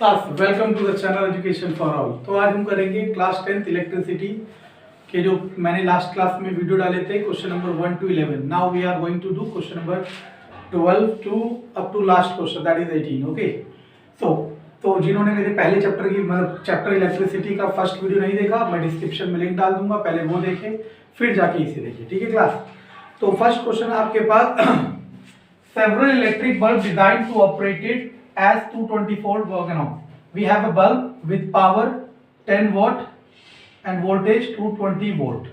Welcome to the channel education for all. तो आज हम करेंगे क्लास 10th इलेक्ट्रिसिटी के जो मैंने लास्ट क्लास में वीडियो डाले थे, question number 1 to 11। Now we are going to do question number 12 to up to last question, that is 18। Okay, तो जिन्होंने मेरे पहले चैप्टर की मतलब चैप्टर इलेक्ट्रिसिटी का फर्स्ट वीडियो नहीं देखा, मैं डिस्क्रिप्शन में लिंक डाल दूंगा, पहले वो देखें फिर जाके इसे देखिए, ठीक है क्लास। तो फर्स्ट क्वेश्चन आपके पास several electric bulbs designed to operate it as 220 volt working on. We have a bulb with power 10 watt and voltage 220 volt.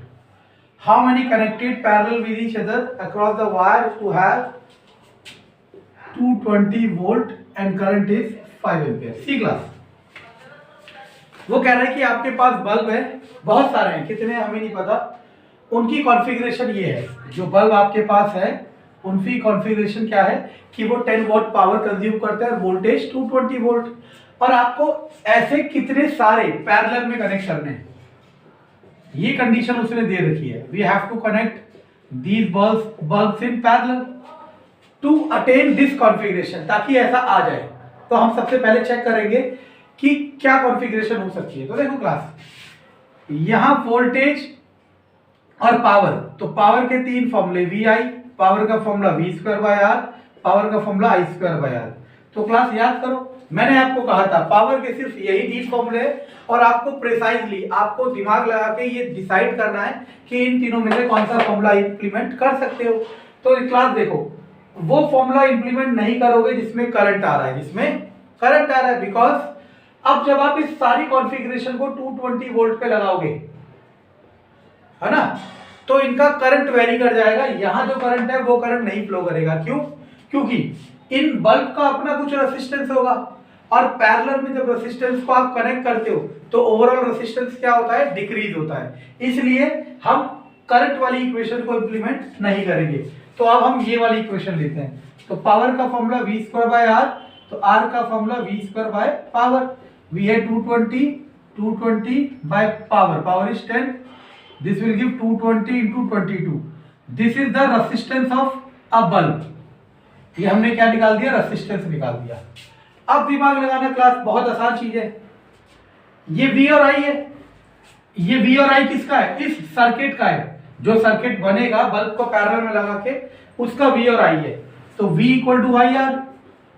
How many connected parallel with each other across the wire to have 220 volt and current is 5 ampere? C class. वो कह रहा है कि आपके पास bulb है, बहुत सारे हैं, कितने हमें नहीं पता, उनकी कॉन्फ़िगरेशन ये है। जो बल्ब आपके पास है उनकी कॉन्फ़िगरेशन क्या है कि वो 10 वॉट पावर कंज्यूम करते हैं और वोल्टेज 220 वोल्ट, और आपको ऐसे कितने सारे पैरेलल में कनेक्ट करने हैं, ये कंडीशन उसने दे रखी है। We have to connect these bulbs in parallel to attain this configuration, ताकि ऐसा आ जाए। तो हम सबसे पहले चेक करेंगे कि क्या कॉन्फ़िगरेशन हो सकती है। तो देखो क्लास, यहां वोल्टेज और पावर, तो पावर के तीन फॉर्मूले, वी आई, पावर का formula V square by R, power का formula I square by R. तो क्लास याद करो, मैंने आपको कहा था पावर के सिर्फ यही तीन फॉर्मूले हैं, और आपको प्रिसाइजली आपको दिमाग लगा के ये डिसाइड करना है कि इन तीनों में से कौन सा फॉर्मूला इंप्लीमेंट कर सकते हो। तो क्लास देखो, वो फॉर्मूला इंप्लीमेंट नहीं करोगे जिसमें करंट आ रहा है, जिसमें करंट आ रहा है, बिकॉज अब जब आप इस सारी कॉन्फ़िगरेशन को 220 वोल्ट पे लगाओगे, है ना, तो इनका करंट वेरी कर जाएगा। यहां जो करंट है वो करंट नहीं फ्लो करेगा। क्यों? क्योंकि इन बल्ब का अपना कुछ रेसिस्टेंस होगा, और पैरेलल में जब रेसिस्टेंस को आप कनेक्ट करते हो तो ओवरऑल रेसिस्टेंस क्या होता है? डिक्रीज होता है। इसलिए हम करंट वाली इक्वेशन को इंप्लीमेंट नहीं करेंगे। तो अब हम ये वाली इक्वेशन लेते हैं। तो पावर का formula V square by R, तो आर का formula V square by power. V है 220 by power is 10, this will give 220 into 22. This is the resistance of a bulb. ये हमने क्या निकाल दिया? रेसिस्टेंस निकाल दिया। अब दिमाग लगाना क्लास, बहुत आसान चीज है। ये V और I है, ये V और I किसका है? इस सर्किट का है। जो सर्किट बनेगा बल्ब को पैरेलल में लगा के, उसका V और I है। तो V equal to I R,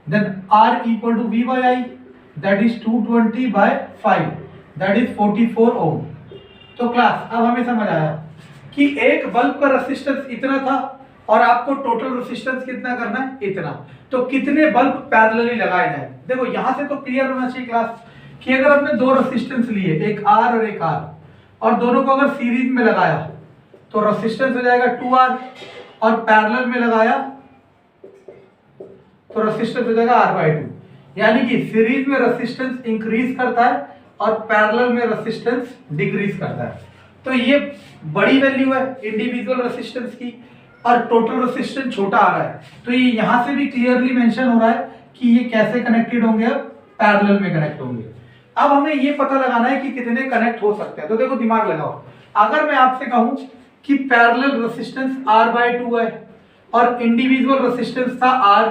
then R equal to V by I, that is 220 by 5, that is 44 ohm. तो क्लास अब हमें समझ आया कि एक बल्ब का रेसिस्टेंस इतना था और आपको टोटल रेसिस्टेंस कितना करना है? इतना। तो कितने बल्ब पैरेलली लगाए जाए? देखो यहां से तो क्लियर होना चाहिए क्लास कि अगर आपने दो रेसिस्टेंस लिए, एक आर और एक आर, और दोनों को अगर सीरीज में लगाया तो रेसिस्टेंस हो जाएगा 2R, और पैरेलल में लगाया तो रेसिस्टेंस हो जाएगा R/2। यानी कि सीरीज में रेसिस्टेंस इंक्रीज करता है और पैरेलल में रेसिस्टेंस डिक्रीज करता है। तो ये बड़ी वैल्यू है इंडिविजुअल रेसिस्टेंस की, और टोटल रेसिस्टेंस छोटा आ रहा है। तो ये यहां से भी क्लियरली मेंशन हो रहा है कि ये कैसे कनेक्टेड होंगे? अब पैरेलल में कनेक्ट होंगे। अब हमें ये पता लगाना है कि कितने कनेक्ट हो सकते हैं। तो देखो दिमाग लगाओ, अगर मैं आपसे कहूं कि पैरेलल रेसिस्टेंस R/2 है और इंडिविजुअल रेसिस्टेंस था R,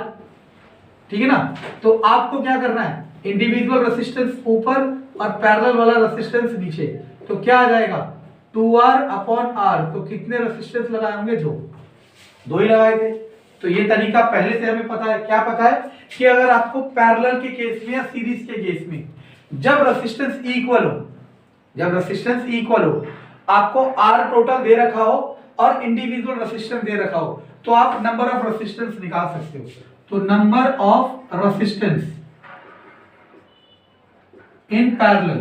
ठीक है ना, तो आपको क्या करना है? इंडिविजुअल रेसिस्टेंस ऊपर और पैरेलल वाला रेसिस्टेंस नीचे। तो क्या आ जाएगा? 2R/R। तो कितने रेसिस्टेंस लगाए होंगे? दो ही लगाए थे। तो ये तरीका पहले से हमें पता है। क्या पता है? कि अगर आपको पैरेलल के केस में या सीरीज के केस में जब रेसिस्टेंस इक्वल हो, आपको R टोटल दे रखा हो और इंडिविजुअल रेसिस्टेंस दे रखा हो, तो आप नंबर ऑफ रेसिस्टेंस निकाल सकते हो। तो number of resistance in parallel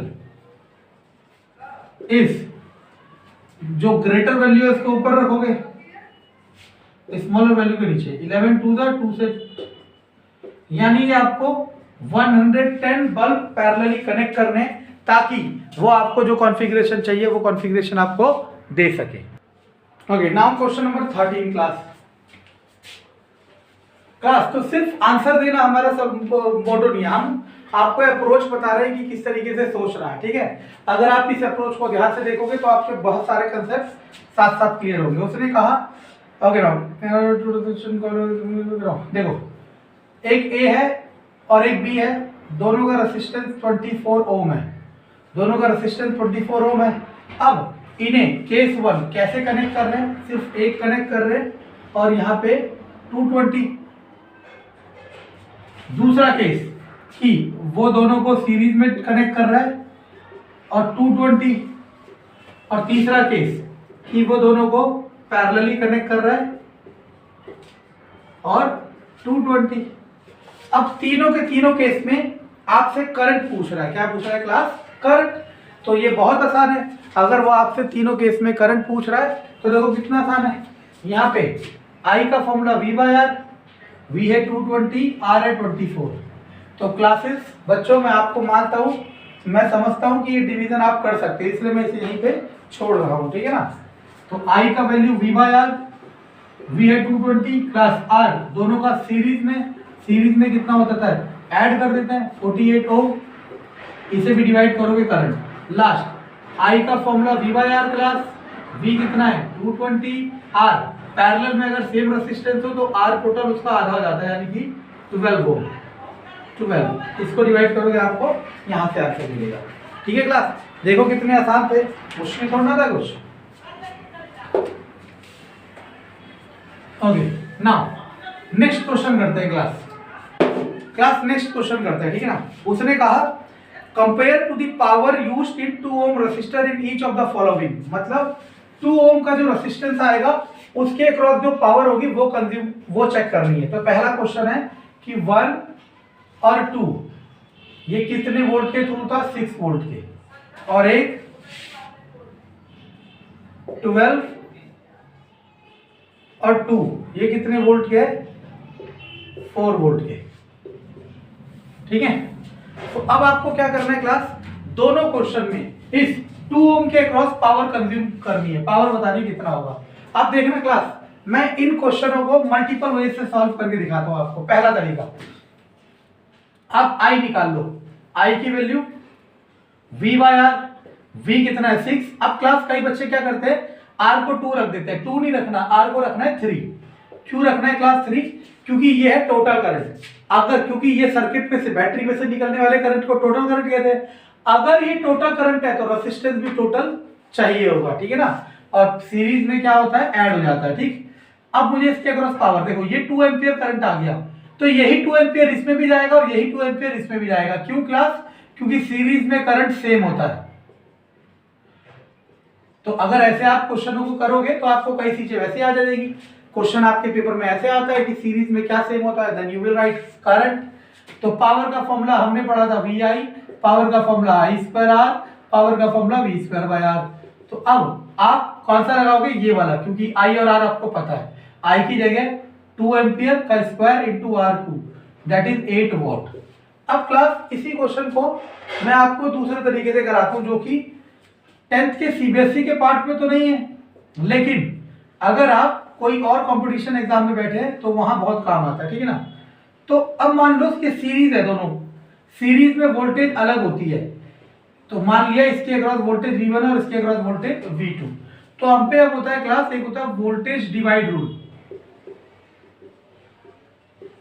is, जो ग्रेटर वैल्यू है उसको ऊपर रखोगे, स्मॉलर वैल्यू के नीचे, 11 टू द 2 से, यानी कि आपको 110 बल्ब पैरेलली कनेक्ट करने, ताकि वो आपको जो कॉन्फ़िगरेशन चाहिए वो कॉन्फ़िगरेशन आपको दे सके। Okay, now question number 13 class. तो सिर्फ आंसर देना हमारा सब मोटो नहीं है, हम आपको अप्रोच बता रहे हैं कि किस तरीके से सोच रहा है, ठीक है। अगर आप इस अप्रोच को ध्यान से देखोगे तो आपके बहुत सारे कंसेप्ट साथ साथ क्लियर होंगे। उसने कहा, ओके देखो, एक ए है और एक बी है, दोनों का रेसिस्टेंस 24 ओम है, दोनों का रेसिस्टेंस 24 ओम है। अब इन्हें केस 1 कैसे कनेक्ट कर रहे हैं, सिर्फ एक कनेक्ट कर रहे हैं और यहाँ पे 220। दूसरा केस कि वो दोनों को सीरीज में कनेक्ट कर रहा है और 220, और तीसरा केस कि वो दोनों को पैरेलली कनेक्ट कर रहा है और 220। अब तीनों के तीनों केस में आपसे करंट पूछ रहा है। क्या पूछ रहा है क्लास? करंट। तो ये बहुत आसान है, अगर वो आपसे तीनों केस में करंट पूछ रहा है तो देखो कितना आसान है। यहाँ पे I का फॉर्मूला V/R, V है 220, R है 24। तो क्लासेस बच्चों मैं आपको मानता हूँ, मैं समझता हूँ कि ये डिवीजन आप कर सकते हैं, इसलिए मैं इसे यहीं पे छोड़ रहा हूँ, ठीक है ना। तो I का वैल्यू V/R, V है 220 प्लस R, दोनों का सीरीज में कितना होता है, ऐड कर देते हैं 48 ओम, इसे भी डिवाइड करोगे करंट। लास्ट I का फॉर्मूला V/R क्लास, V कितना है 220, R पैरेलल में अगर सेम रेजिस्टेंस हो तो R टोटल उसका आधा हो जाता है, यानी कि 12 ओम। 12 इसको डिवाइड करोगे आपको यहाँ से आंसर मिलेगा। ठीक है क्लास, देखो कितने आसान थे, मुश्किल थोड़ा था कुछ। ओके नाउ नेक्स्ट क्वेश्चन करते हैं क्लास नेक्स्ट क्वेश्चन करते हैं, ठीक है ना। उसने कहा compare to the power used in 2 ohm resistor in each of the following, मतलब 2 ओम का जो रेसिस्टेंस आएगा उसके अक्रॉस जो पावर होगी वो चेक करनी है। तो पहला क्वेश्चन है कि 1 और 2 ये कितने वोल्ट के थ्रू था, 6 वोल्ट के, और एक 12 और 2 ये कितने वोल्ट के है, 4 वोल्ट के। ठीक है, तो अब आपको क्या करना है क्लास, दोनों क्वेश्चन में इस 2 ओम के अक्रॉस पावर कंज्यूम करनी है, पावर बतानी कितना होगा। अब देखना क्लास, मैं इन क्वेश्चनों को मल्टीपल वे से सॉल्व करके दिखाता हूं आपको। पहला तरीका, आप I निकाल लो, I की वैल्यू V/R, V कितना है 6। अब क्लास कई बच्चे क्या करते हैं, R को 2 रख देते हैं, 2 नहीं रखना, R को रखना है 3। क्यों रखना है क्लास 3? क्योंकि ये है टोटल करंट। अगर क्योंकि ये सर्किट में से बैटरी में से निकलने वाले करंट को टोटल करंट कहते हैं, अगर ये टोटल करंट है तो रेजिस्टेंस भी टोटल चाहिए होगा, ठीक है ना। और सीरीज में क्या होता है, ऐड हो जाता है। ठीक, अब मुझे इसके अक्रॉस पावर देखो, ये 2 एम्पियर करंट आ गया, तो यही 2 एम्पियर इसमें भी जाएगा और यही 2 एम्पियर इसमें भी जाएगा। क्यों क्लास? क्योंकि सीरीज में करंट सेम होता है। तो अगर ऐसे आप क्वेश्चनों को करोगे तो आपको कई चीजें वैसे आ जाएगी। क्वेश्चन आपके पेपर में ऐसे आता है कि सीरीज में क्या सेम होता है, then you will write current. तो पावर का फॉर्मूला हमने पढ़ा था VI, पावर का फॉर्मूला I²R, पावर का फॉर्मूला V²/R। तो अब आप कौन सा लगाओगे, ये वाला, क्योंकि I और R आपको पता है। I की जगह 2 एम्पियर का square into R2 that is 8 what. अब क्लास इसी क्वेश्चन को मैं आपको दूसरे तरीके से कराता हूं, जो कि 10th के CBSE के पार्ट में तो नहीं है, लेकिन अगर आप कोई और कंपटीशन एग्जाम में बैठे हैं तो वहां बहुत काम आता है, ठीक है ना। तो अब मान लो कि सीरीज है, दोनों सीरीज में वोल्टेज अलग होती है। तो मान लिया इसके अक्रॉस वोल्टेज V1 और इसके अक्रॉस वोल्टेज V2। तो हम पे अब होता है क्लास, एक होता है वोल्टेज डिवाइड रूल।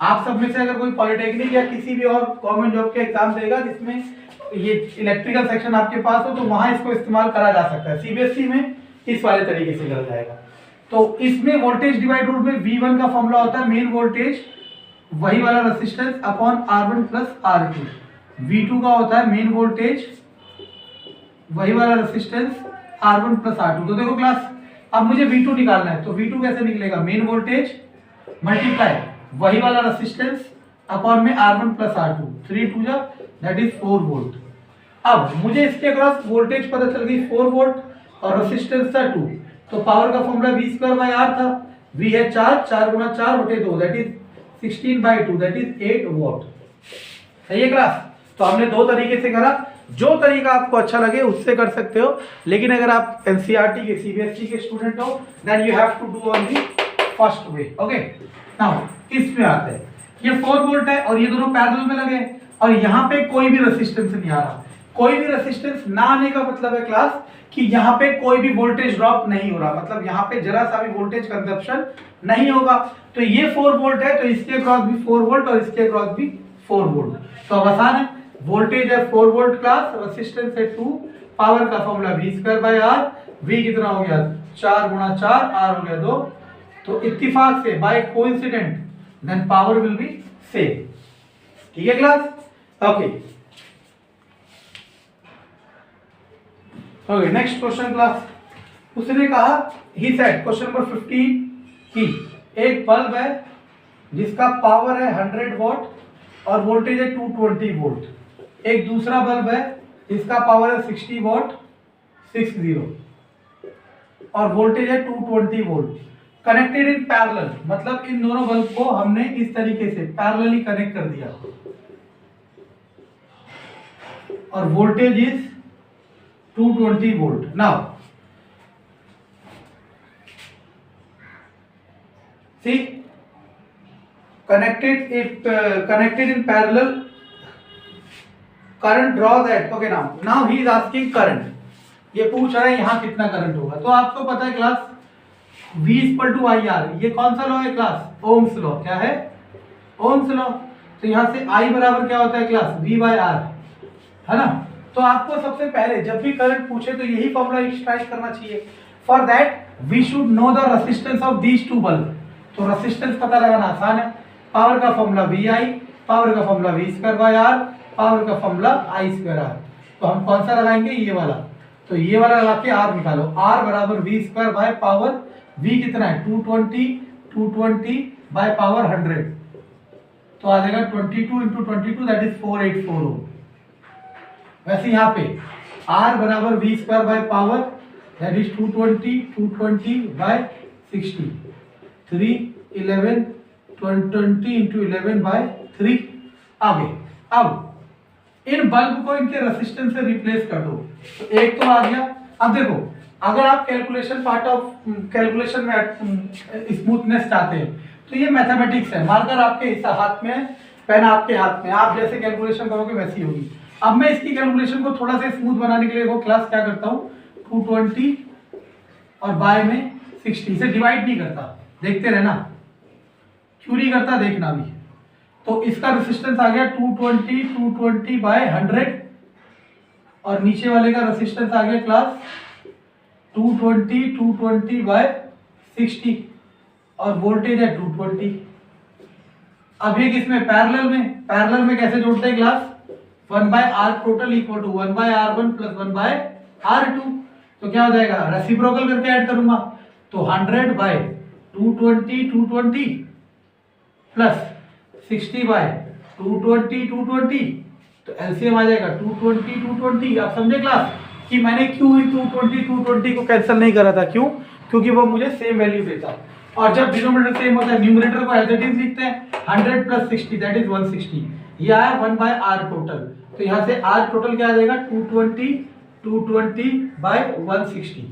आप सब में से अगर कोई पॉलिटेक्निक या किसी भी और गवर्नमेंट जॉब के एग्जाम देगा जिसमें ये इलेक्ट्रिकल सेक्शन आपके पास हो, तो वहां इसको इस्तेमाल करा जा सकता है। CBSE में इस वाले तरीके से करा जाएगा। तो इसमें वोल्टेज डिवाइड रूल में V1 का फॉर्मूला होता है मेन वोल्टेज वही वाला resistance upon R1 plus R2। V2 का होता है मेन वोल्टेज वही वाला रेजिस्टेंस R1 प्लस R2। तो देखो क्लास, अब मुझे V2 निकालना है, तो V2 कैसे निकलेगा, मेन वोल्टेज मल्टीप्लाई वही वाला रेजिस्टेंस अपॉन में R1 प्लस R2, 3 2 जा दैट इज 4 वोल्ट। अब मुझे इसके अक्रॉस वोल्टेज पता चल गई 4 वोल्ट और रेजिस्टेंस था 2। तो पावर का फॉर्मूला V²/R था, V है 4, 4 गुना 4 बटे 2 that is 16/2 that is 8 what. सही है क्लास। तो हमने दो तरीके से करा, जो तरीका आपको अच्छा लगे उससे कर सकते हो, लेकिन अगर आप NCERT के CBSE के स्टूडेंट हो then you have to do on the first way. Okay now इसमें आते हैं, ये 4 वोल्ट है और ये दोनों पैरेलल में लगे और यहाँ पे कोई भी रेजिस्टेंस नहीं आ रहा। कोई भी रेजिस्टेंस ना आने का मतलब है क्लास कि यहाँ पे कोई भी वोल्टेज ड्रॉप नहीं हो रहा, मतलब यहाँ पे जरा सा भी वोल्टेज कंजप्शन नहीं होगा। तो ये 4 वोल्ट है, तो इसके अक्रॉस भी 4 वोल्ट और इसके अक्रॉस भी 4 वोल्ट। तो अब आसान है, वोल्टेज है 4 वोल्ट क्लास, रेसिस्टेंस है 2, पावर का formula V square by R, V कितना हो गया 4 गुणा 4, R हो गया 2। तो इत्तिफाक से by coincident then power will be same. ठीक है class, okay okay. Next question class, उसने कहा ही सेड क्वेश्चन नंबर 15 की एक बल्ब है जिसका पावर है 100 वॉट और वोल्टेज है 220 वोल्ट। एक दूसरा बल्ब है जिसका पावर है 60 वॉट 60 और वोल्टेज है 220 वोल्ट। कनेक्टेड इन पैरेलल, मतलब इन दोनों बल्ब को हमने इस तरीके से पैरेलली कनेक्ट कर दिया और voltage is 220 volt. Now see connected in parallel, current draws at, okay, now he is asking current, ये पूछ रहा है यहाँ कितना करंट होगा। तो आपको पता है class V equal to I R, ये कौन सा लॉ है क्लास, ओम्स लॉ। क्या है, ओम्स लॉ। तो यहाँ से I बराबर क्या होता है क्लास, V बाय आर, है ना। तो आपको सबसे पहले जब भी करंट पूछे तो यही फॉर्मूला एक्सट्रैक्ट करना चाहिए। For that we should know the resistance of these two bulb. तो रेसिस्टेंस पता लगाना आसान है, पावर का फॉर्मूला वी आई, पावर का formula V square by R, power का फॉर्मूला आई स्क्वायर आर। तो हम कौन सा लगाएंगे, ये वाला। तो ये वाला लगा के आर निकालो, आर बराबर V square by power, V कितना है 220 बाय पावर 100, तो आ जाएगा 22 इंटू 22 दैट इज 4840 ओम। वैसे यहाँ पे आर बराबर V square by power that is 220 by 60, 311 20 into 11 by 3। आगे अब इन बल्ब को इनके रेसिस्टेंस से रिप्लेस कर दो। तो एक तो आ गया। अब देखो, अगर आप कैलकुलेशन पार्ट ऑफ कैलकुलेशन में स्मूथनेस चाहते हैं तो ये मैथमेटिक्स है। मार्कर आपके हाथ में है, पेन आपके हाथ में, आप जैसे कैलकुलेशन करोगे वैसी होगी। अब मैं इसकी कैलकुलेशन को थोड़ा सा स्मूथ बनाने के लिए वो क्लास क्या करता हूँ, 220 और बाय में 60 से डिवाइड नहीं करता, देखते रहना, क्यों नहीं करता देखना भी। तो इसका रेसिस्टेंस आ गया 220 बाय 100 और नीचे वाले का रेसिस्टेंस आ गया क्लास 220 बाय 60 और वोल्टेज है 220। अब ये किसमें, पैरेलल में कैसे जोड़ते हैं class, 1 by R total equal to 1 by R1 plus 1 by R2। तो क्या हो जाएगा, रेसिप्रोकल करके ऐड करूंगा तो 100 बाय 220 प्लस 60 बाय 220 तो एलसीएम आ जाएगा 220। आप समझे क्लास कि मैंने क्यों 220 को कैंसिल नहीं करा था, क्यों, क्योंकि वो मुझे सेम वैल्यू देता। और जब डिनोमिनेटर सेम होता है न्यूमरेटर को एज इट इज लिखते हैं, 100 प्लस 60 दैट इज 160। ये आया 1 बाय आर टोटल, तो यहाँ से आर टोटल क्या आ जाएगा 220 बाय 160।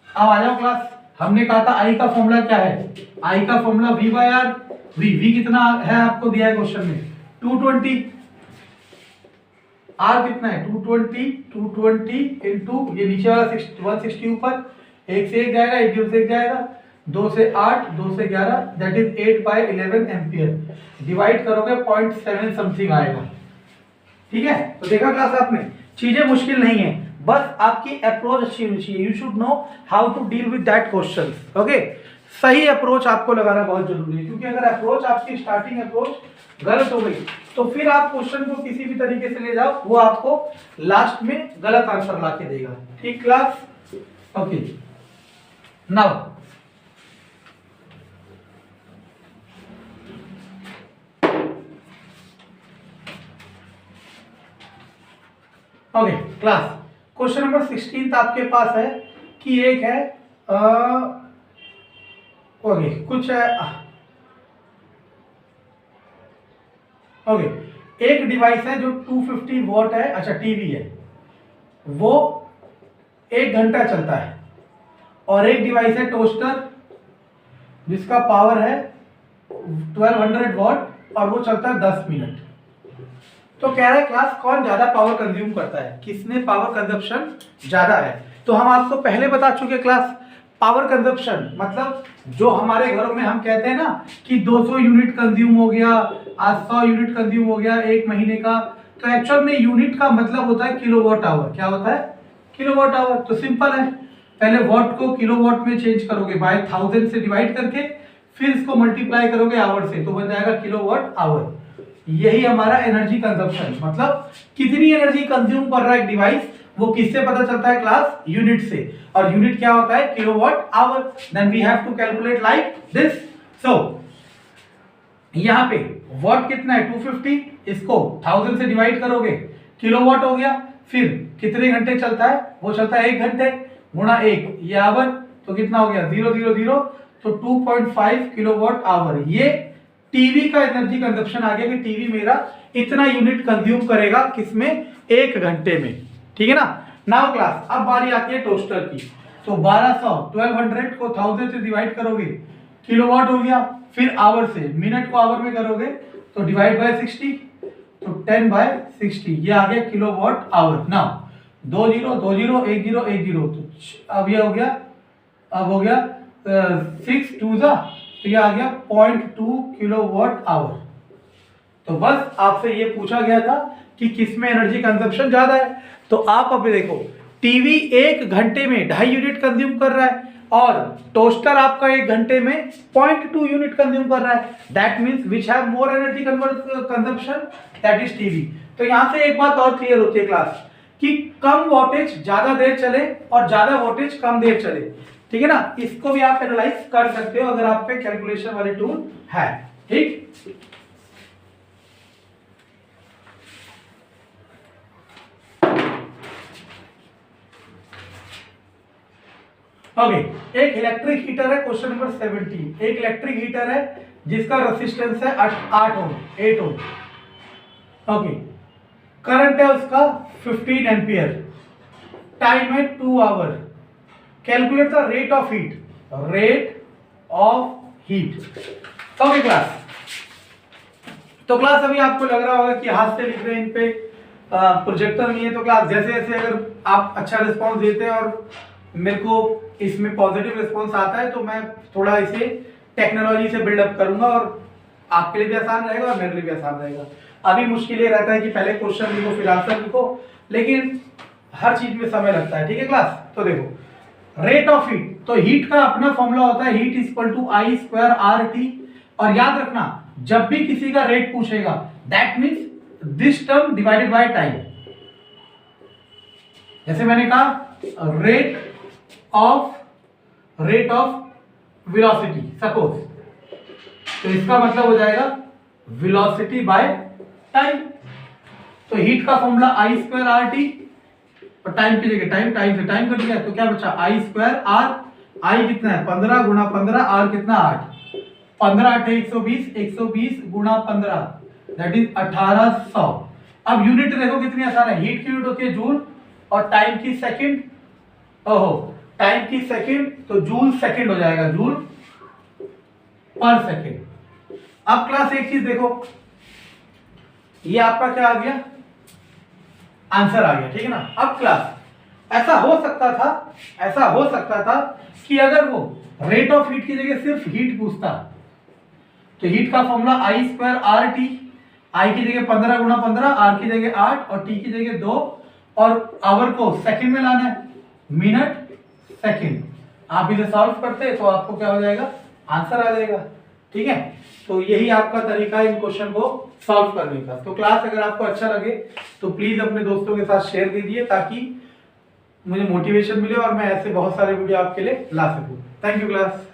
अब आ जाओ क्लास, हमने कहा था आई का फॉर्मूला क्या है, आई का formula V by R. V कितना है आपको दिया है क्वेश्चन में 220, आर कितना है 220 इंटू ये नीचे वाला 160 ऊपर, एक से एक जाएगा, एक से एक जाएगा, 2 से 8 2 से 11 that is 8 by 11 ampere. Divide करोगे 0.7 समथिंग आएगा। ठीक है, तो देखा क्लास आपने, चीजें मुश्किल नहीं है, बस आपकी अप्रोच अच्छी होनी चाहिए। You should know how to deal with that question. Okay, सही अप्रोच आपको लगाना बहुत जरूरी है, क्योंकि अगर अप्रोच आपकी स्टार्टिंग अप्रोच गलत हो गई तो फिर आप क्वेश्चन को किसी भी तरीके से ले जाओ, वो आपको लास्ट में गलत आंसर ला के देगा। ठीक class, okay. Now okay class, question number 16 आपके पास है कि एक है ओके कुछ है ओके, एक डिवाइस है जो 250 वॉट है, अच्छा टीवी है, वो 1 घंटा चलता है, और एक डिवाइस है टोस्टर जिसका पावर है 1200 वॉट और वो चलता है 10 मिनट। तो कह रहा है क्लास कौन ज्यादा पावर कंज्यूम करता है, किसने पावर कंजप्शन ज्यादा है। तो हम आपको पहले बता चुके क्लास, पावर कंजप्शन मतलब जो हमारे घरों में हम कहते हैं ना कि 200 यूनिट कंज्यूम हो गया, आज 100 यूनिट कंज्यूम हो गया एक महीने का, तो एक्चुअल में यूनिट का मतलब होता है किलोवाट आवर। क्या होता है? Kilowatt our. तो सिंपल है, पहले वॉट को किलोवाट में चेंज करोगे बाय 1000 से डिवाइड करके, फिर इसको मल्टीप्लाई करोगे आवर से, तो बन जाएगा किलोवाट आवर। यही हमारा एनर्जी कंजप्शन, मतलब कितनी एनर्जी कंज्यूम कर रहा है एक डिवाइस, वो किससे पता चलता है क्लास? यूनिट से। और यूनिट क्या होता है? Kilowatt hour. Then we have to calculate like this. So यहाँ पे वॉट कितना है? 250, इसको 1000 से डिवाइड करोगे, किलोवाट हो गया। फिर कितने घंटे चलता है? वो चलता है 1 घंटे, गुणा 1, ये आवर, तो कितना हो गया? 0 0 0, तो 2.5 किलोवाट आवर। ये टीवी का एनर्जी कंजप्शन आ गया कि टीवी मेरा इतना यूनिट कंज्यूम करेगा, किसमें? 1 घंटे में। ठीक है ना? नाउ क्लास, अब बारी आती है टोस्टर की। तो 1200 को 1000 से डिवाइड करोगे, किलोवाट हो गया। फिर आवर से, मिनट को आवर में करोगे तो डिवाइड बाय 60, तो 10/60, ये आ गया किलोवाट आवर। नाउ 20 20 10 10, तो अब ये हो गया, अब हो गया 6 2 जा, तो ये आ गया 0.2 किलोवाट आवर। तो बस आपसे ये पूछा गया था कि किसमें एनर्जी कंजप्शन ज्यादा है। तो आप अभी देखो, टीवी 1 घंटे में 2.5 यूनिट कंज्यूम कर रहा है, और टोस्टर आपका 1 घंटे में 0.2 यूनिट कंज्यूम कर रहा है। That means which have more energy consumption, that is TV. तो यहां से एक बात और क्लियर होती है क्लास, कि कम वोल्टेज ज्यादा देर चले और ज्यादा वोल्टेज कम देर चले। ठीक है ना? इसको भी आप एनालाइज कर सकते हो अगर आप पे कैलकुलेशन वाले टूल है। ठीक, ओके। एक इलेक्ट्रिक हीटर है, क्वेश्चन नंबर 17। एक इलेक्ट्रिक हीटर है जिसका रेजिस्टेंस है 8 ओम। ओके, करंट है उसका 15 एम्पियर, टाइम है 2 hour. Calculate the rate of heat, rate of heat. Okay class, तो क्लास अभी आपको लग रहा होगा कि हाथ से लिख रहे हैं, इन पे प्रोजेक्टर नहीं है। तो क्लास जैसे जैसे अगर आप अच्छा रिस्पॉन्स देते हैं और मेरे को इसमें पॉजिटिव रिस्पॉन्स आता है, तो मैं थोड़ा इसे टेक्नोलॉजी से बिल्डअप करूंगा, और आपके लिए भी आसान रहेगा और मेरे लिए भी आसान रहेगा। अभी मुश्किल ये रहता है कि पहले क्वेश्चन लिखो फिर आंसर लिखो, लेकिन हर चीज में समय लगता है। ठीक है क्लास? तो देखो, रेट ऑफ हीट, तो हीट का अपना फॉर्मूला होता है heat equal to I square R T. और याद रखना, जब भी किसी का रेट पूछेगा, that means this term divided by time. जैसे मैंने कहा रेट ऑफ वेलोसिटी सपोज, तो इसका मतलब हो जाएगा वेलोसिटी बाय टाइम। तो हीट का formula I square R T, और टाइम की जगह टाइम से टाइम कट गया, तो क्या बचा? आई स्क्वायर आर। आई कितना है? 15 गुणा 15, आर कितना? 8। 15 8 120, 120 गुणा 15, दैट इज 1800। अब यूनिट देखो कितनी आसान है, हीट की यूनिट होती है जूल, और टाइम की सेकंड। ओहो, टाइम की सेकंड, तो जूल सेकंड हो जाएगा, जूल पर सेकंड। अब क्लास एक चीज देखो, ये आपका क्या आ गया? आंसर आ गया। ठीक है ना? अब क्लास ऐसा हो सकता था कि अगर वो रेट ऑफ हीट की जगह सिर्फ हीट पूछता, तो हीट का formula I square R T, I की जगह 15 गुणा 15, आर की जगह 8 और टी की जगह 2, और आवर को सेकंड में लाना है, मिनट सेकंड। आप इसे सॉल्व करते तो आपको क्या हो जाएगा? आंसर आ जाएगा। ठीक है? तो यही आपका तरीका है इन क्वेश्चन को सॉल्व करने का। तो क्लास अगर आपको अच्छा लगे तो प्लीज अपने दोस्तों के साथ शेयर कीजिए, ताकि मुझे मोटिवेशन मिले और मैं ऐसे बहुत सारे वीडियो आपके लिए ला सकूं। Thank you class.